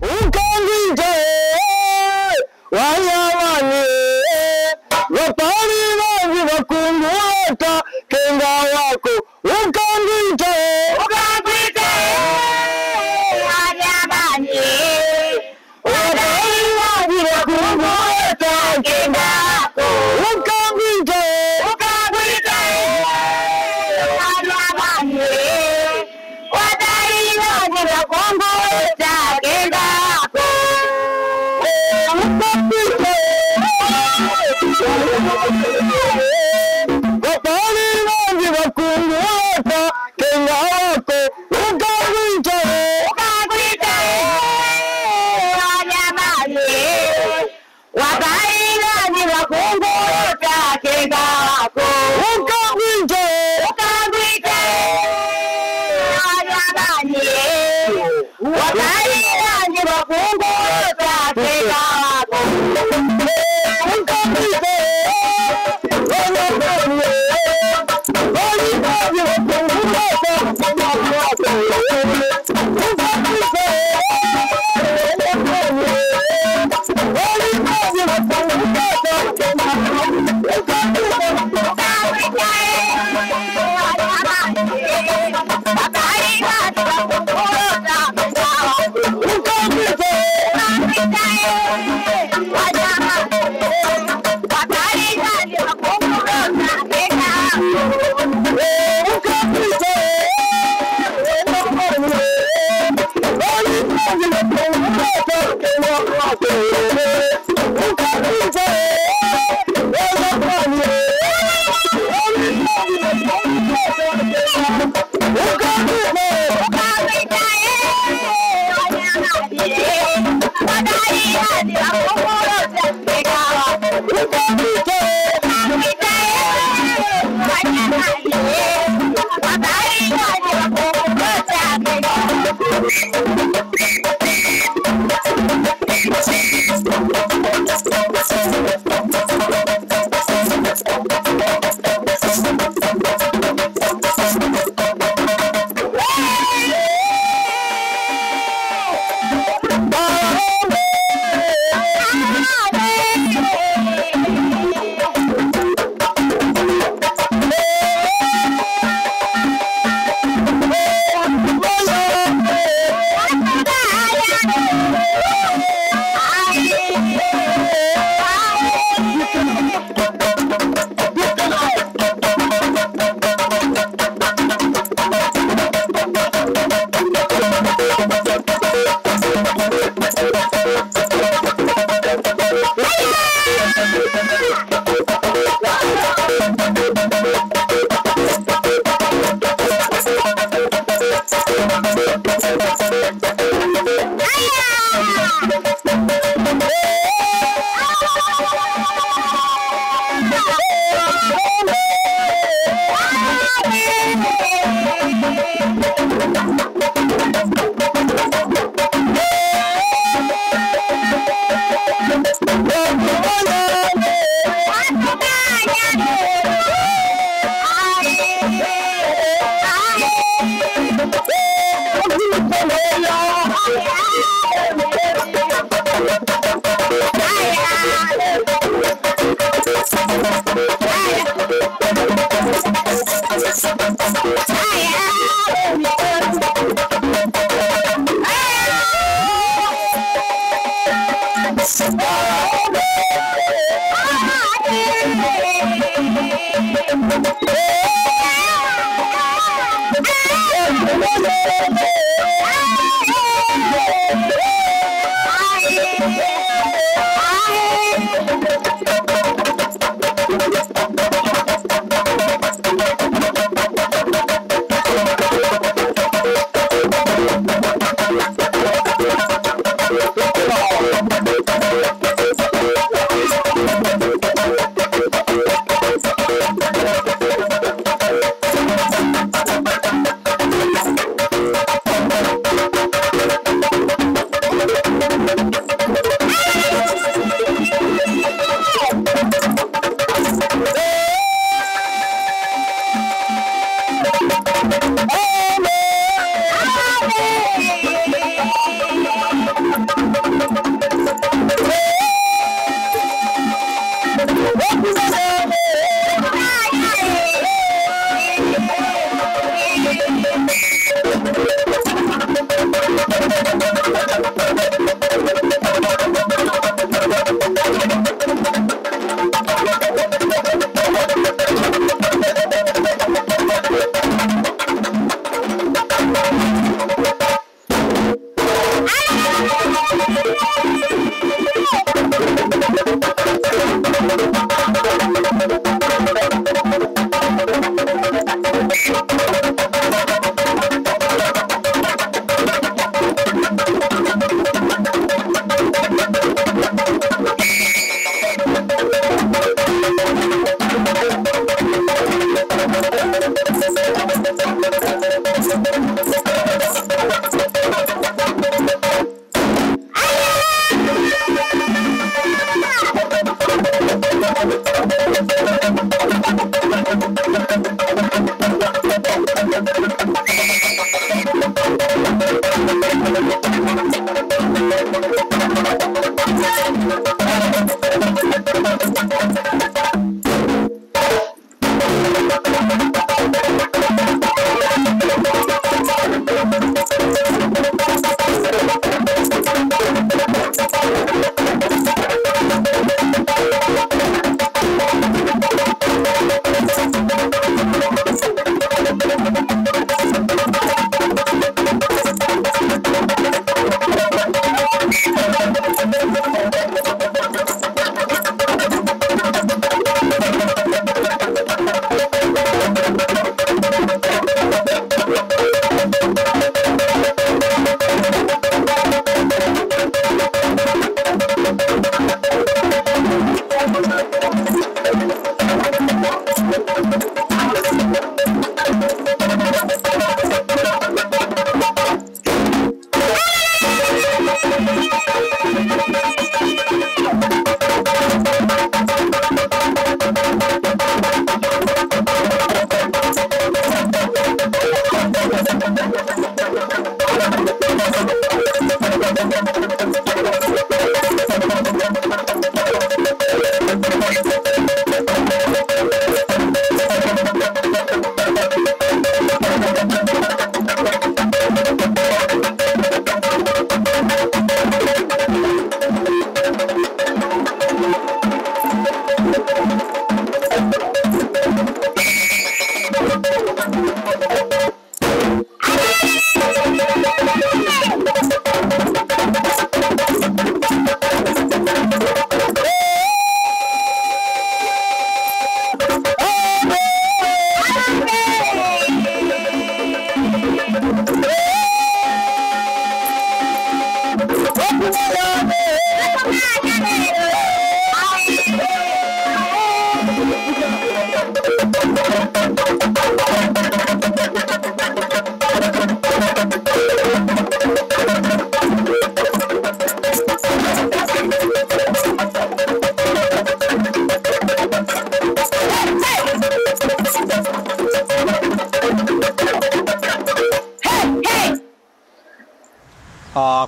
ukangije wanyamani wapali wangi wakunguleta kenga wako ukangije wanyamani wapali wangi wakunguleta kenga wako ukangije wanyamani wapali wangi wakunguleta kenga wako wapali wangi wakunguleta kenga wako ukangije wanyamani wapali wangi wakunguleta kenga wako ukangije wanyamani wapali wangi wakunguleta kenga wako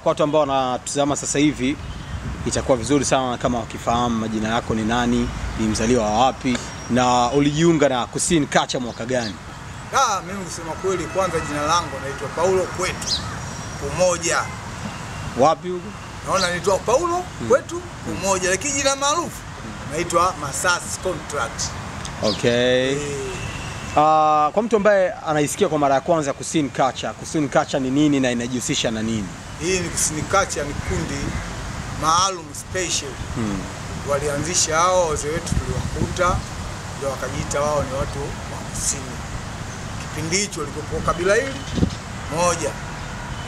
Kwa watu ambao wanatazama sasa hivi itakuwa vizuri sana kama wakifahamu majina yako ni nani, ni mzaliwa wa wapi na ulijiunga na Kusini Culture mwaka gani? Mimi kusema kweli, kwanza jina langu naitwa Paulo Kwetu Umoja. Wapi huko? Naona naitwa Paulo Kwetu Umoja, lakini jina maarufu naitwa Masasi Contract. Okay. Kwa mtu ambaye anaisikia kwa mara ya kwanza Kusini Culture ni nini na inajihusisha na nini? Hii ni Kusini Culture, ni kundi maalum special. Walianzisha hao wazee wetu tuliwakuta, ndio wakajiita wao ni watu wa Kusini. Kipindi hicho walikuwa kabila hili moja,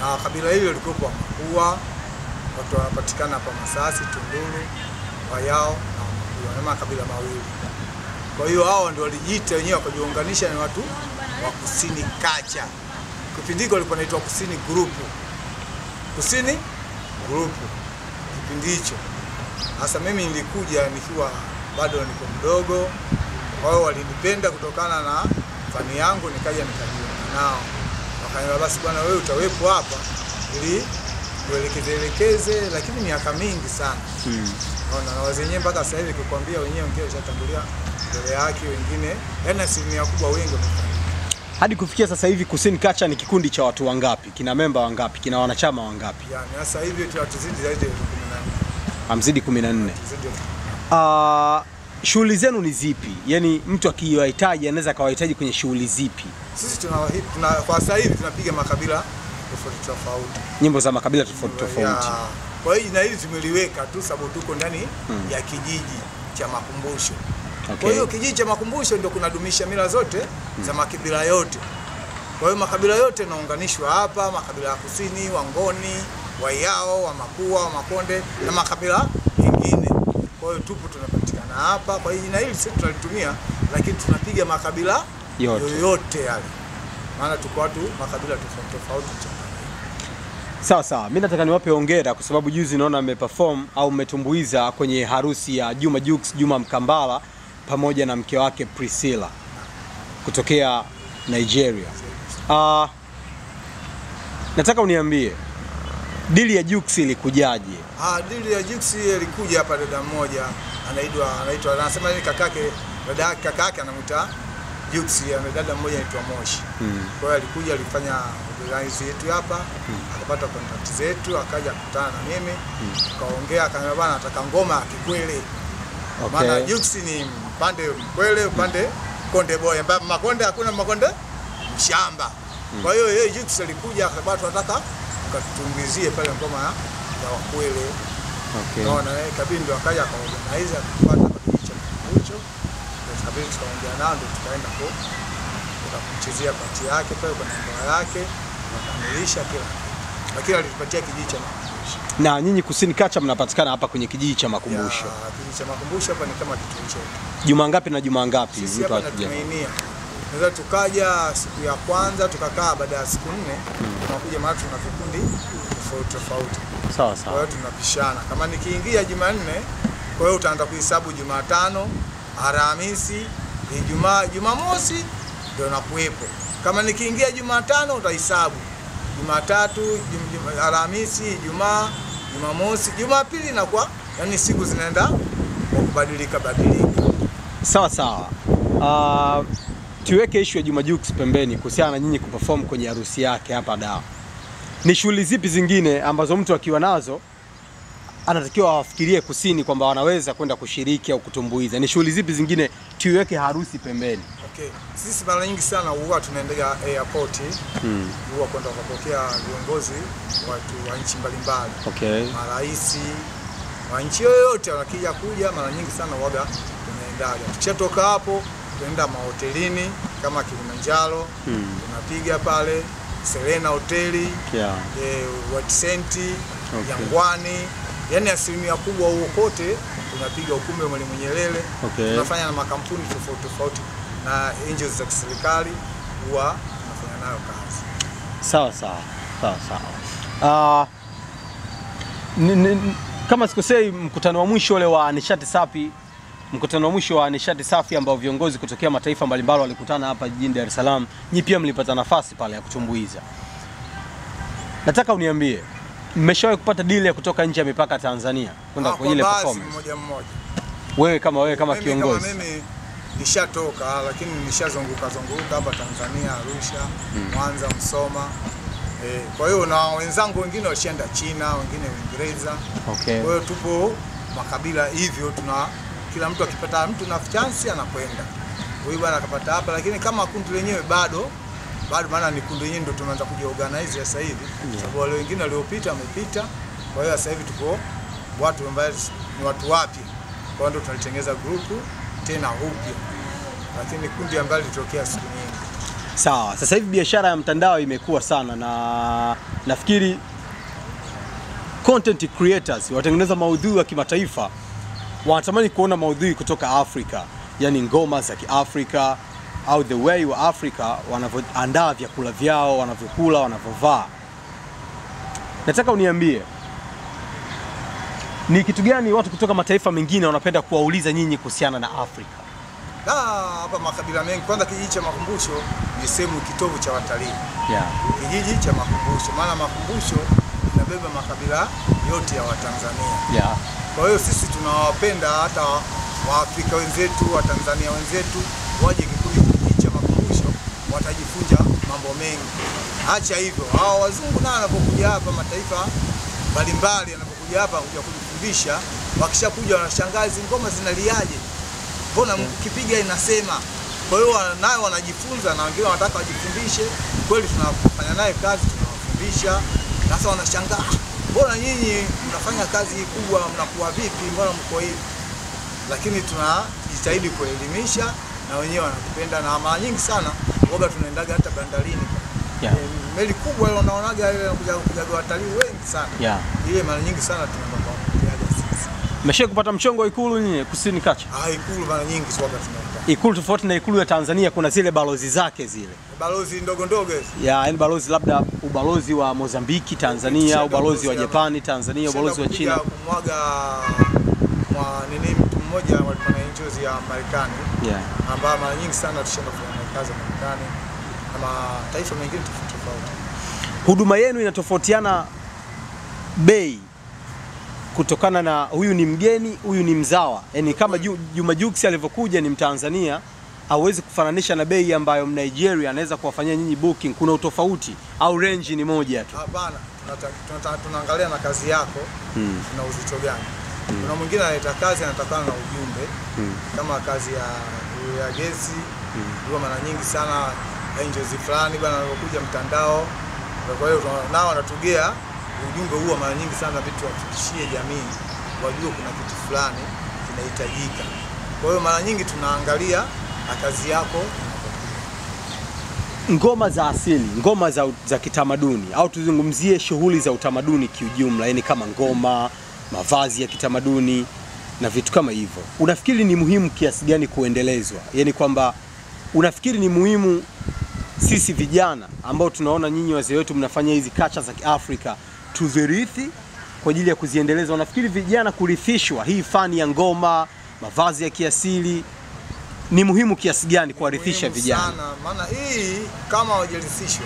na kabila hili walikuwa Makua, watu wanapatikana hapa Masasi, Tunduru, Wayao na makabila mawili. Kwa hiyo hao ndio walijiita wenyewe wakajiunganisha na watu wa Kusini Culture. Kipindi hicho walikuwa wanaitwa Kusini Group. Kusini Group kipindi hicho. Sasa mimi nilikuja nikiwa bado niko mdogo. Kwa hiyo walinipenda kutokana na fani yangu, nikaja nikajiunga nao. Wakaniambia basi bwana, wewe utawepo hapa ili uelekeze, lakini miaka mingi sana. Na wazenyewe mpaka sasa hivi nikikwambia wenyewe ongea ushatangulia mbele yake wengine, yani asilimia kubwa wengi wamefanya. Hadi kufikia sasa hivi Kusini Culture ni kikundi cha watu wangapi? Kina memba wangapi? Kina wanachama wangapi? Yani sasa hivi tunazidi zaidi ya 14. Hamzidi 14. Shughuli zenu ni zipi? Yaani mtu akiwahitaji anaweza akawahitaji kwenye shughuli zipi? Sisi tuna kwa sasa hivi tunapiga makabila tofauti. Nyimbo za makabila tofauti. Kwa hiyo na hili tumeliweka tu sababu tuko ndani ya kijiji cha makumbusho. Okay. Kwa hiyo kijiji cha makumbusho ndio kunadumisha mila zote za makabila yote. Kwa hiyo makabila yote yanaunganishwa hapa, makabila ya Kusini, Wangoni, Wayao, Wamakua, Wamakonde na makabila mengine. Kwa hiyo tupo tunapatikana hapa. Kwa hiyo jina hili sisi tunalitumia, lakini tunapiga makabila yote yale. Maana tuko watu makabila tofauti. Sawa. Mimi nataka niwape hongera kwa sababu juzi naona mmeperform au mmetumbuiza kwenye harusi ya Juma Jux, Juma Mkambala pamoja na mke wake Priscilla kutokea Nigeria. Nataka uniambie dili ya Jux ilikujaje? Dili ya Jux ilikuja hapa, dada mmoja anaitwa anasema ni kakake anamuita Jux, ana dada mmoja anaitwa Moshi. Kwa hiyo alikuja, alifanya organize yetu hapa, akapata contact zetu, akaja kukutana na mimi, tukaongea, akaniambia bana nataka ngoma ya Kikwele. Okay. Maana Jux ni upande Mkwele, upande Konde boy, ambapo Makonde hakuna Makonde mshamba. Kwa hiyo yeye Jux alikuja akapata tunataka tukatumbizie pale ngoma ya Wakwele. Okay. Naona yeye kabindi ndio akaja akaorganize akapata kitu hicho. Kabindi tukaongea nao ndio tukaenda kuchezea pati yake pale kwa ndoa yake, tukamilisha kila. Lakini alitupatia kijiji cha makumbusho. Na nyinyi Kusini Culture mnapatikana hapa kwenye kijiji cha makumbusho. Kijiji cha makumbusho hapa ni kama kituo chetu. Juma ngapi na juma ngapi mtu akija? Naweza tukaja siku ya kwanza tukakaa, baada ya siku 4 tunakuja, maana tuna vikundi tofauti. Sawa. Kwa hiyo tunapishana. Kama nikiingia Jumanne, kwa hiyo utaanza kuhesabu Jumatano, Alhamisi, Ijumaa, Jumamosi ndio nakuepo. Kama nikiingia Jumatano utahesabu Jumatatu, Alhamisi, Ijumaa, Jumamosi, Jumapili na kwa yani siku zinaenda kubadilika. Sawa. Tuweke issue ya Juma Jux pembeni kuhusiana na nyinyi kuperform kwenye harusi yake hapa Dar. Ni shughuli zipi zingine ambazo mtu akiwa nazo anatakiwa awafikirie Kusini kwamba wanaweza kwenda kushiriki au kutumbuiza? Ni shughuli zipi zingine tuiweke harusi pembeni? Okay. Sisi mara nyingi sana huwa tunaendelea airport. Huwa kwenda kupokea viongozi watu wa nchi mbalimbali. Okay. Marais wa nchi yoyote wanakija kuja, mara nyingi sana huwa tunaendaga. Tukishatoka hapo tunaenda mahotelini kama Kilimanjaro, tunapiga pale Serena hoteli, White Saint, Jangwani. Yani asilimia kubwa huko kote tunapiga ukumbi wa Mwalimu Nyerere. Tunafanya na makampuni tofauti na angels za kiserikali huwa tunafanya nayo kazi. Sawa. Kama sikosei, mkutano wa mwisho ule wa nishati safi ambao viongozi kutokea mataifa mbalimbali walikutana hapa jijini Dar es Salaam, nyinyi pia mlipata nafasi pale ya kutumbuiza. Nataka uniambie, mmeshawahi kupata deal ya kutoka nje ya mipaka Tanzania kwenda kwa ile performance? Mmoja. Wewe kama kiongozi? Mimi nishatoka, lakini nishazunguka hapa Tanzania, Arusha, Mwanza, Msoma. Kwa hiyo na wenzangu wengine walishaenda China, wengine Uingereza. Okay. Kwa hiyo tupo makabila hivyo, kila mtu akipata mtu na chance anakwenda. Huyu bwana akapata hapa, lakini kama kundi lenyewe bado maana ni kundi lenyewe ndio tunaanza kujiorganize sasa hivi. Sababu wale wengine waliopita wamepita. Kwa hiyo sasa hivi tuko watu ambao ni watu wapi. Kwa hiyo ndio tunalitengeneza group tena upya. Lakini kundi ambalo litokea siku nyingi. Sawa. Sasa hivi biashara ya mtandao imekuwa sana, na nafikiri content creators watengeneza maudhui ya kimataifa wanatamani kuona maudhui kutoka Afrika, yani ngoma za Kiafrika au the way wa Afrika wanavyoandaa vyakula vyao, wanavyokula, wanavyovaa. Nataka uniambie ni kitu gani watu kutoka mataifa mengine wanapenda kuwauliza nyinyi kuhusiana na Afrika? Hapa makabila mengi, kwanza kijiji cha makumbusho ni sehemu kitovu cha watalii. Kijiji cha makumbusho, maana makumbusho inabeba makabila yote ya Watanzania. Kwa hiyo sisi tunawapenda hata Waafrika wenzetu, Watanzania wenzetu waje kijiji cha makumbusho watajifunza mambo mengi. Acha hivyo, hao wazungu nao wanapokuja hapa, mataifa mbalimbali wanapokuja hapa kuja kujifundisha, wakishakuja wanashangazi ngoma zinaliaje, mbona mkipiga inasema. Kwa hiyo nao wanajifunza na wengine wanataka wajifundishe. Kweli tunafanya naye kazi, tunawafundisha. Sasa wanashangaa, mbona nyinyi mnafanya kazi kubwa, mnakuwa vipi, mbona mko hivi? Lakini tunajitahidi kuelimisha na wenyewe wanapenda, na mara nyingi sana woga tunaendaga hata bandarini. Meli kubwa ile unaonaga ile kuja watalii wengi sana. Ile mara nyingi sana tunaenda kwa sisi. Mmesha kupata mchongo wa Ikulu nyinyi kusini Kacha? Ikulu mara nyingi woga tunaenda. Ikulu tofauti na Ikulu ya Tanzania, kuna zile balozi zake zile. Balozi ndogo ndogo hizo. Yaani balozi labda ubalozi wa Mozambiki Tanzania, ubalozi wa Japani Tanzania, ubalozi wa China. Kumwaga mtu mmoja walikuwa na nchi ya Marekani. Ambao mara nyingi sana tushaenda kufanya kazi na Marekani na mataifa mengine tofauti. Huduma yenu inatofautiana bei kutokana na huyu ni mgeni, huyu ni mzawa. Yaani kama Juma Jux alivyokuja ni Mtanzania, hauwezi kufananisha na bei ambayo Nigeria anaweza kuwafanyia nyinyi booking. Kuna utofauti au range ni moja tu? Hapana, tunaangalia na kazi yako na uzito gani. Kuna mwingine analeta kazi anatakana na ujumbe. Kama kazi ya gesi, huwa mara nyingi sana angels fulani bwana wanakuja mtandao. Kwa hiyo nao wanatugea ujumbe huo mara nyingi sana, vitu wafikishie jamii, wajue kuna kitu fulani kinahitajika. Kwa hiyo mara nyingi tunaangalia na kazi yako. Ngoma za asili, ngoma za kitamaduni, au tuzungumzie shughuli za utamaduni kiujumla, yani kama ngoma, mavazi ya kitamaduni na vitu kama hivyo. Unafikiri ni muhimu kiasi gani kuendelezwa? Yani kwamba unafikiri ni muhimu sisi vijana ambao tunaona nyinyi wazee wetu mnafanya hizi kacha za Kiafrika tuzirithi kwa ajili ya kuziendeleza? Unafikiri vijana kurithishwa hii fani ya ngoma, mavazi ya kiasili ni muhimu kiasi gani kuwarithisha vijana? Sana, maana hii kama hawajarithishwa,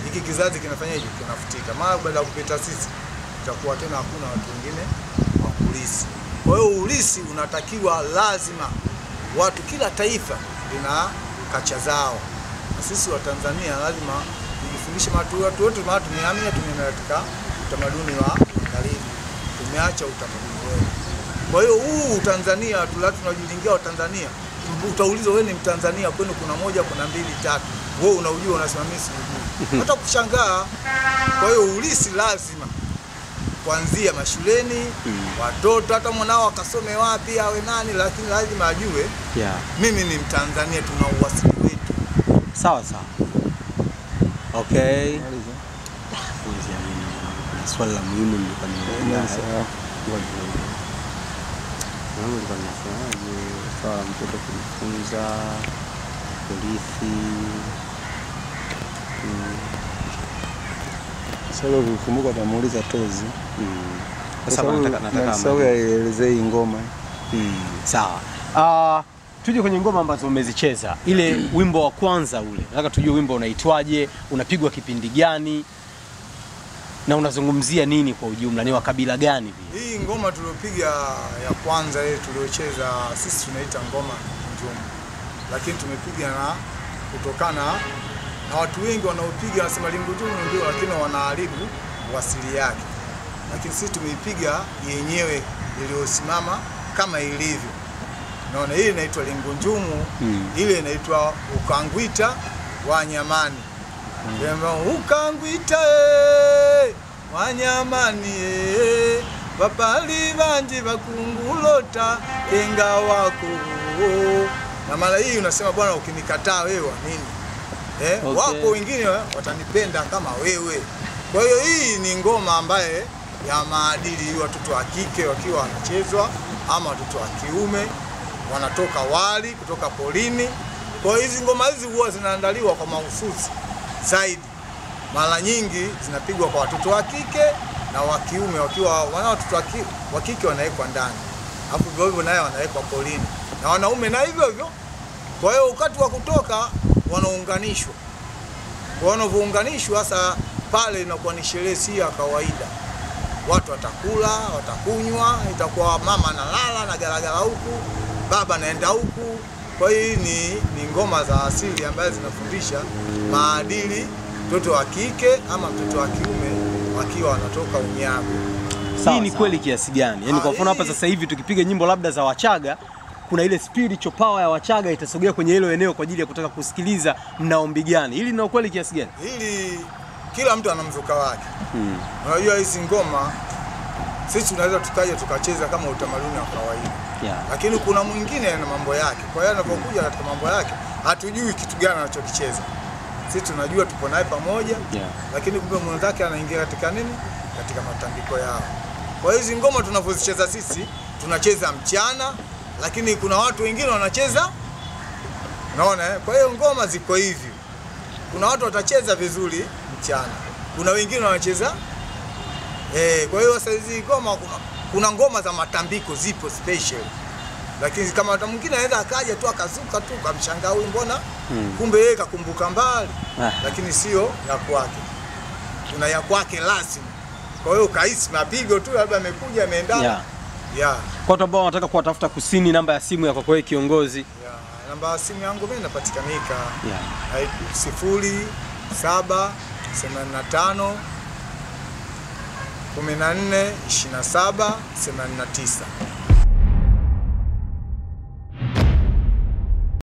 hiki kizazi kinafanya hivi kinafutika. Maana baada ya kupita sisi itakuwa tena hakuna watu wengine wa kulisi. Kwa hiyo ulisi unatakiwa lazima watu, kila taifa lina kacha zao. Na sisi wa Tanzania lazima tujifundishe watu wote, maana tumehamia katika utamaduni wa Magharibi. Tumeacha utamaduni wetu. Kwa hiyo huu Tanzania tunajilingia wa Tanzania. Utaulizwa wewe ni Mtanzania, kwenu kuna moja, kuna mbili, tatu. Wewe unaujua, unasimamisi ujui. Hata kushangaa. Kwa hiyo ulisi lazima kuanzia mashuleni, watoto hata mwanao akasome wapi awe nani, lakini lazima ajue mimi ni Mtanzania, tuna uasili wetu. Sawa sawa. Okay. Swali la muhimu ni kwa nini swala mtoto kujifunza kurithi. Sasa ukikumbuka utamuuliza Tozi. Sasa nataka aelezee ngoma. Sawa. Tuje kwenye ngoma ambazo umezicheza. Ile wimbo wa kwanza ule. Nataka tujue wimbo unaitwaje, unapigwa kipindi gani na unazungumzia nini kwa ujumla, ni wa kabila gani vile? Hii ngoma tuliopiga ya kwanza ile tuliocheza sisi tunaita ngoma Njumu. Lakini tumepiga na kutokana na watu wengi wanaopiga wanasema Lingunjumu ndio, lakini wanaharibu asili yake. Lakini sisi tumeipiga yenyewe iliyosimama kama ilivyo. Naona hii inaitwa Lingunjumu, ile inaitwa Ukangwita Wanyamani. Ukangwita Wanyamani bapali banji bakungulota enga wako. Na mara hii unasema bwana, ukinikataa wewe wa nini? Okay. Wako wengine watanipenda kama wewe. Kwa hiyo hii ni ngoma ambaye ya maadili, watoto wa kike wakiwa wanachezwa ama watoto wa kiume wanatoka wali kutoka polini. Kwa hiyo hizi ngoma hizi huwa zinaandaliwa kwa mahususi zaidi. Mara nyingi zinapigwa kwa watoto wa kike na wa kiume, wakiwa watoto wa kike wanawekwa ndani. Hapo hivyo hivyo naye wanawekwa polini. Na wanaume na hivyo hivyo. Kwa hiyo wakati wa kutoka wanaunganishwa. Wanavyounganishwa sasa pale inakuwa ni sherehe si ya kawaida. Watu watakula, watakunywa, itakuwa mama analala na garagara huku, baba anaenda huku, Kwa hiyo ni ngoma za asili ambazo zinafundisha maadili mtoto wa kike ama mtoto wa kiume wakiwa wanatoka unyago. Hii ni kweli kiasi gani? Yaani kwa mfano hapa sasa hivi tukipiga nyimbo labda za Wachaga, kuna ile spiritual power ya Wachaga itasogea kwenye hilo eneo kwa ajili ya kutaka kusikiliza mnaombi gani. Hili ni kweli kiasi gani? Hili kila mtu ana mzuka wake. Unajua hizi ngoma sisi tunaweza tukaja tukacheza kama utamaduni wa kawaida. Lakini kuna mwingine na mambo yake. Kwa hiyo anapokuja katika mambo yake, hatujui kitu gani anachokicheza. Sisi tunajua tupo naye pamoja, lakini kumbe mwenzake anaingia katika nini? Katika matambiko yao. Kwa hiyo hizi ngoma tunavyozicheza sisi, tunacheza mchana, lakini kuna watu wengine wanacheza, unaona eh? Kwa hiyo ngoma ziko hivi. Kuna watu watacheza vizuri mchana. Kuna wengine wanacheza kwa hiyo sasa hizi ngoma kuna ngoma za matambiko zipo special. Lakini kama mtu mwingine anaweza akaja tu akazuka tu kamshangaa huyu mbona kumbe yeye kakumbuka mbali. Lakini sio ya kwake. Kuna ya kwake lazima. Kwa hiyo kaisi mapigo tu labda amekuja ameendana. Kwa watu ambao wanataka kuwatafuta Kusini, namba ya simu ya kwako kiongozi. Namba ya simu yangu mimi inapatikanika 0785 14 27 89.